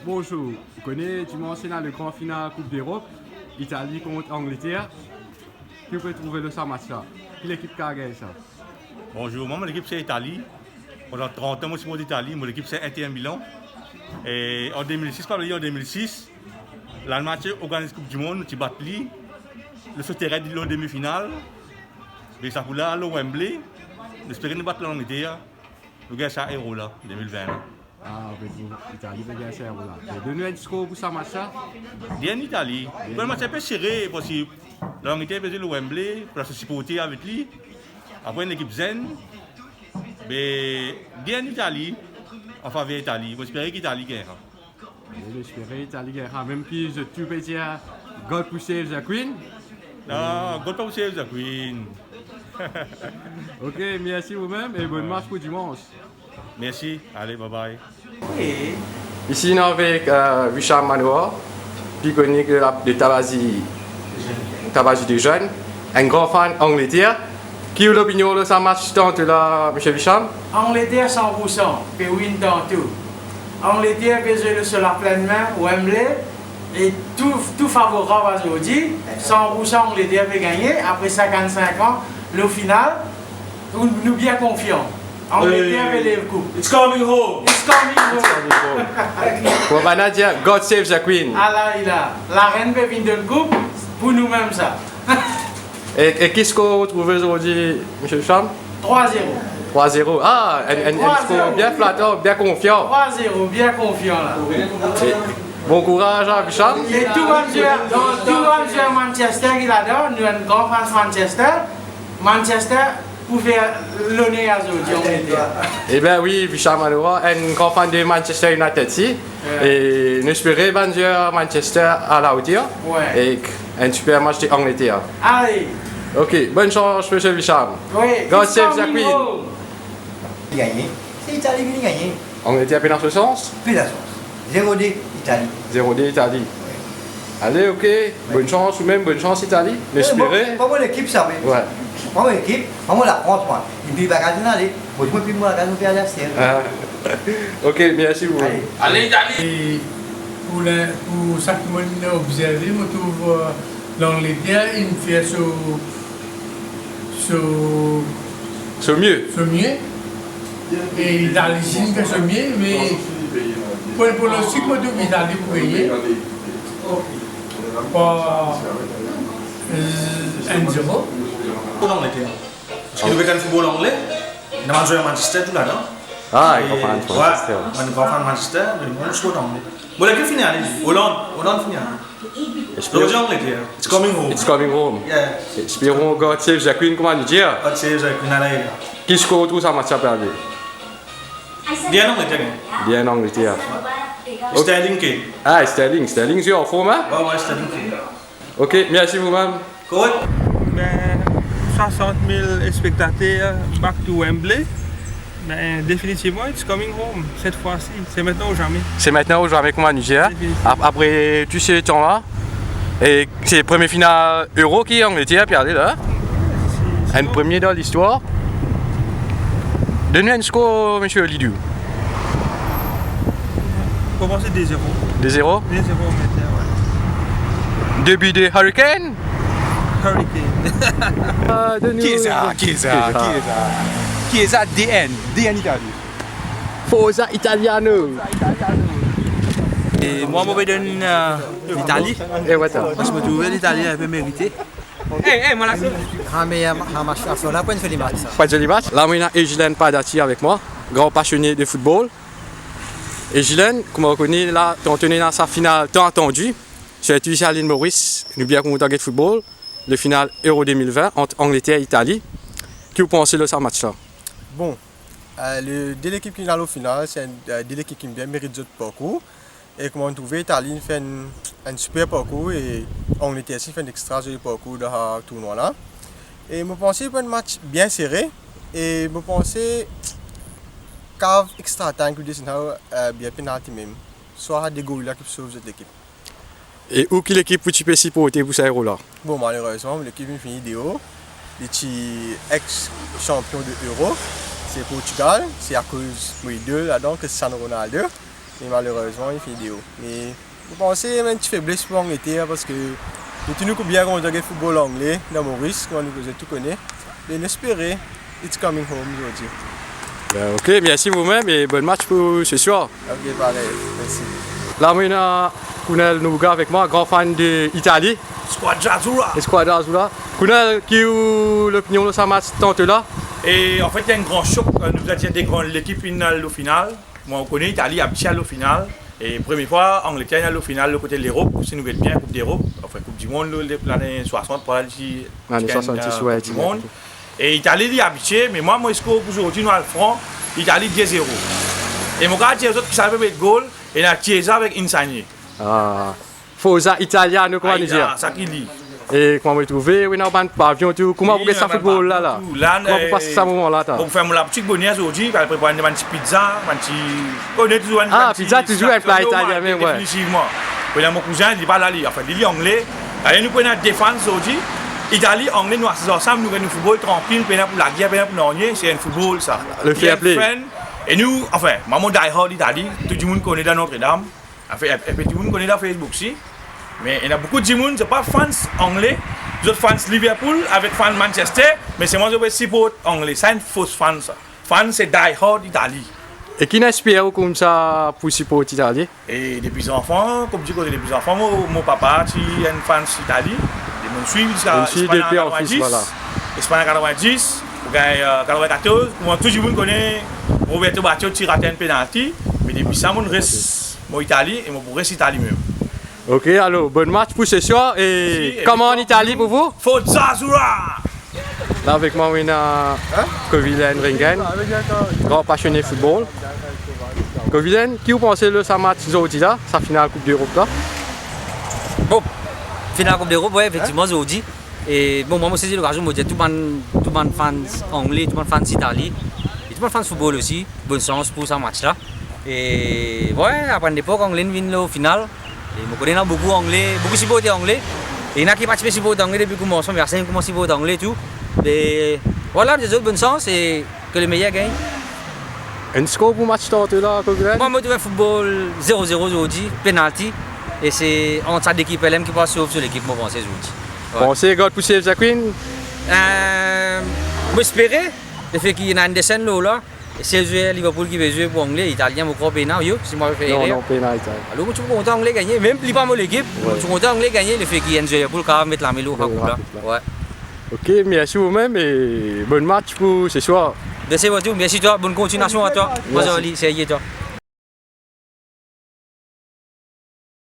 Bonjour, vous connaissez dimanche dans le grand final Coupe d'Europe, Italie contre Angleterre. Qui peut trouver le match là? Quelle équipe qui a gagné ça? Bonjour, moi mon équipe c'est Italie. Pendant 30 ans, moi je suis d'Italie, mon équipe c'est Inter Milan. Et en 2006, en 2006, l'Allemagne organise la Coupe du Monde, tu bats le sauterelle de la demi-finale. Et ça pour là, le Wembley, j'espère nous battre l'Angleterre. Nous gagnons ça Euro là, 2020. Ah, l'Italie va gagner ça là. Et donnez un score pour ça match là? Bien Italie. Le match est un peu serré parce que l'Angleterre faisait le Wembley pour se supporter avec lui. Après une équipe zen. Mais bien l'Italie, en faveur de l'Italie. J'espère qu'Italie gagne. J'espère l'Italie gagne. Même si tu peux dire God pour save the Queen. Non, God pour save the Queen. Ok, merci vous-même et bonne marche pour dimanche. Merci, allez, bye bye. Ici, nous avec Richard Manoir, piconique de Tabazi des Jeunes, un grand fan d'Angleterre. Qui a l'opinion de ce match tantôt là, M. Bicham? Angleterre 100%, puis win dans tout. Angleterre peut jouer sur la pleine main, Wembley, et tout favorable aujourd'hui. 100% Angleterre peut gagner. Après 55 ans, le final, nous bien confiants. Angleterre peut le coup. It's coming home. It's coming home. On va dire God save the Queen. Allah, la reine peut venir de coupe pour nous-mêmes ça. Et qu'est-ce qu'on retrouve aujourd'hui, M. Bicham? 3-0. 3-0. Ah, un score bien flatteur, bien confiant. 3-0, bien confiant là. Et bon courage à Bicham. Et tout le monde joueur Manchester qui adore, nous sommes grand fan Manchester. Manchester pour faire l'honneur à aujourd'hui. Eh bien oui, Bicham Manoir, un grand fan de Manchester United ici. Et nous espérons que Manchester à la hauteur. Ouais. Et un super match d'Angleterre. Allez. Ok, bonne chance, M. Bicham. Oui. God save the Queen. Gagné. C'est l'Italie qui a gagné. Angleterre dans ce sens? Puis la chance. 0-D, Italie. 0-D Italie. Allez, ok. Bonne chance ou même bonne chance Italie. L'espérer. Pas moi l'équipe, ça. Ouais. Pas moi l'équipe, pas moi la France, moi. Et puis, il va gagner aller. Moi, je moi, la gagne au adversaire. Ok, merci beaucoup. Allez, Italie. Et pour ça que moi j'ai observé, je trouve l'Angleterre une fait C'est mieux. mieux. Et l'Italie fait ce mieux, mais pour le cycle, je trouve l'Italie pour gagner. Pas 1-0. Pour l'Angleterre. Parce que nous regardons le football anglais. Nous avons joué à Manchester tout là, non? Ah, il va faire Manchester. Ouais, on va faire Manchester, mais on joue anglais. Bon, l'équipe finit, Hollande finit. L'Angleterre, Angleterre. It's coming home. It's coming home. Yeah. Espérons God save the Queen, comment dire? God save the Queen, allez. Qui se retrouve ça match à perdre? Bien Angleterre. Bien Angleterre. Sterling Kane. Ah, Sterling c'est en forme, hein? Ouais, Sterling Kane. Ok, merci vous-même. Good. Ben, 60 000 spectateurs back to Wembley. Ben, définitivement, it's coming home cette fois-ci. C'est maintenant ou jamais. C'est maintenant ou jamais comment dire? Après tous ces temps-là, et c'est le premier final Euro qui est Angleterre, perdu là. Un premier dans l'histoire. Donnez un score, monsieur Lidou. Commencer 2-0. 2-0. 2-0 Angleterre, ouais. Début de Hurricane. Hurricane. Chiesa DN Italie. Forza Italiano. Et moi, je vais donner l'Italie. Et voilà. Parce que je trouve l'Italie un peu méritée. Moi là. Pas de joli match. Là, on a Gilles Padati avec moi, grand passionné de football. Et Gilles, comme on reconnaît, là, on tenait dans sa finale tant attendue. C'est Tunis Aline Maurice, nous bien content de football. Le final Euro 2020 entre Angleterre et Italie. Que vous pensez de ce match-là? Bon, de l'équipe qui est au final, c'est de l'équipe qui bien mérite notre parcours. Et comme on trouve, l'Italie fait un super parcours et l'Angleterre aussi fait un extra joli parcours dans ce tournoi-là. Et je pense que c'est un match bien serré. Et je pense que cave extra temps que c'est bien pénalité même. Soit des gorillas qui sauvent cette équipe. Et où est l'équipe que tu peux supporter pour ce Euro-là? Bon, malheureusement, l'équipe est finie d'Euro. Les ex-champions de l'Euro, c'est Portugal. C'est à cause de deux là-dedans que c'est Cristiano Ronaldo. Mais malheureusement, il fait des hauts. Mais je pense que c'est une petite faiblesse pour l'Angleterre parce que nous tenons bien contre le football anglais dans Maurice, comme nous tout connaissons. Et l'espérer, it's coming home aujourd'hui. Ben, ok, merci vous-même et bon match pour ce soir. Ok, pareil, merci. Là, on a Kunal Nouga avec moi, grand fan d'Italie. Squadra Azzurra. Et Squadra Azzurra. Kunal, qui est l'opinion de ce match tantôt là? Et en fait, il y a un grand choc. Nous avons l'équipe finale au final. Moi, on connaît l'Italie habituée à la finale. Et première fois, Angleterre est au final, le côté de l'Europe. C'est une nouvelle bien Coupe d'Europe. Enfin, Coupe du Monde, l'année 60, pour l'année 66, ouais, du Monde. Et l'Italie est habituée, mais moi, je score aujourd'hui, nous, à le front, l'Italie 10-0. Et mon gars, les autres qui savent mettre goal, et la Chiesa avec Insigne. Ah, Forza Italiano, comment on dit? Ça qui dit. Et comment vous trouvez? Oui, non, pavillon, tout. Comment vous faites ça football là? Comment vous passez ça moment là? On fait la petite bonne aujourd'hui, on prépare une petite pizza, ah, pizza toujours un plat italien même, ouais. Définitivement. Mon cousin, il parle là, enfin, il est anglais. Allez, nous prenons la défense aujourd'hui. Italie, anglais, nous assistons ensemble, nous faisons un football tranquille, pour la guerre, pour l'ornier, c'est un football ça. Le fair play. Et nous, enfin, maman die hard Italie, tout le monde connaît dans Notre-Dame. Enfin, et puis tout le monde connaît dans Facebook aussi. Mais il y a beaucoup de gens, ce n'est pas fans anglais, les autres fans Liverpool avec fans Manchester, mais c'est moi qui vais supporter anglais. C'est une fausse fan ça. Fan, c'est die hard Italie. Et qui n'inspire comme ça pour supporter l'Italie? Et depuis enfants, comme je dis, depuis enfants, mon papa est un fan d'Italie. Ils me suivent jusqu'à Espagne en 90, Espagne en 90, 94. Tout le monde connaît Roberto Baggio qui rate un penalty. Mais depuis ça, je reste en Italie et je reste Italie même. Ok, alors, bon match pour ce soir. Et comment en Italie pour vous? Forza Azzurra! Là, avec moi, on a Kovilen Ringen, grand passionné de football. Kovilen, qui vous pensez de ce match aujourd'hui là, sa finale Coupe d'Europe là? Bon, finale Coupe d'Europe, oui, effectivement, aujourd'hui. Et bon, moi, c'est l'occasion de dire tout le monde fans anglais, tout le monde fans d'Italie, et tout le monde fans football aussi. Bonne chance pour ce match là. Et ouais, après l'époque, Anglais vient au final. Et je connais beaucoup anglais, beaucoup supporters anglais. Et il y en a qui participent supporters anglais depuis le commencement, mais certains commencent à supporter anglais et tout. Et voilà, des autres bonne chance et que le meilleur gagne. Un score pour le match tantôt là, Kovilen? Moi, je fais football 0-0 aujourd'hui, penalty. Et c'est entre cette équipe LM qui passe sur l'équipe française aujourd'hui. Pensez que pour Save the Queen? J'espère. Le fait qu'il y a une descente là. Et si je Liverpool qui veut jouer pour anglais, italien, je crois pénal, si moi je fais non, non, pénal. Alors, je suis content anglais gagner, même si pas mon équipe, je suis content anglais gagner, le fait qu'il y a un Liverpool qui va mettre la mélo. Ouais. Ok, merci vous-même et bon match pour ce soir. Merci beaucoup, merci toi, bonne continuation à toi. Merci, c'est toi.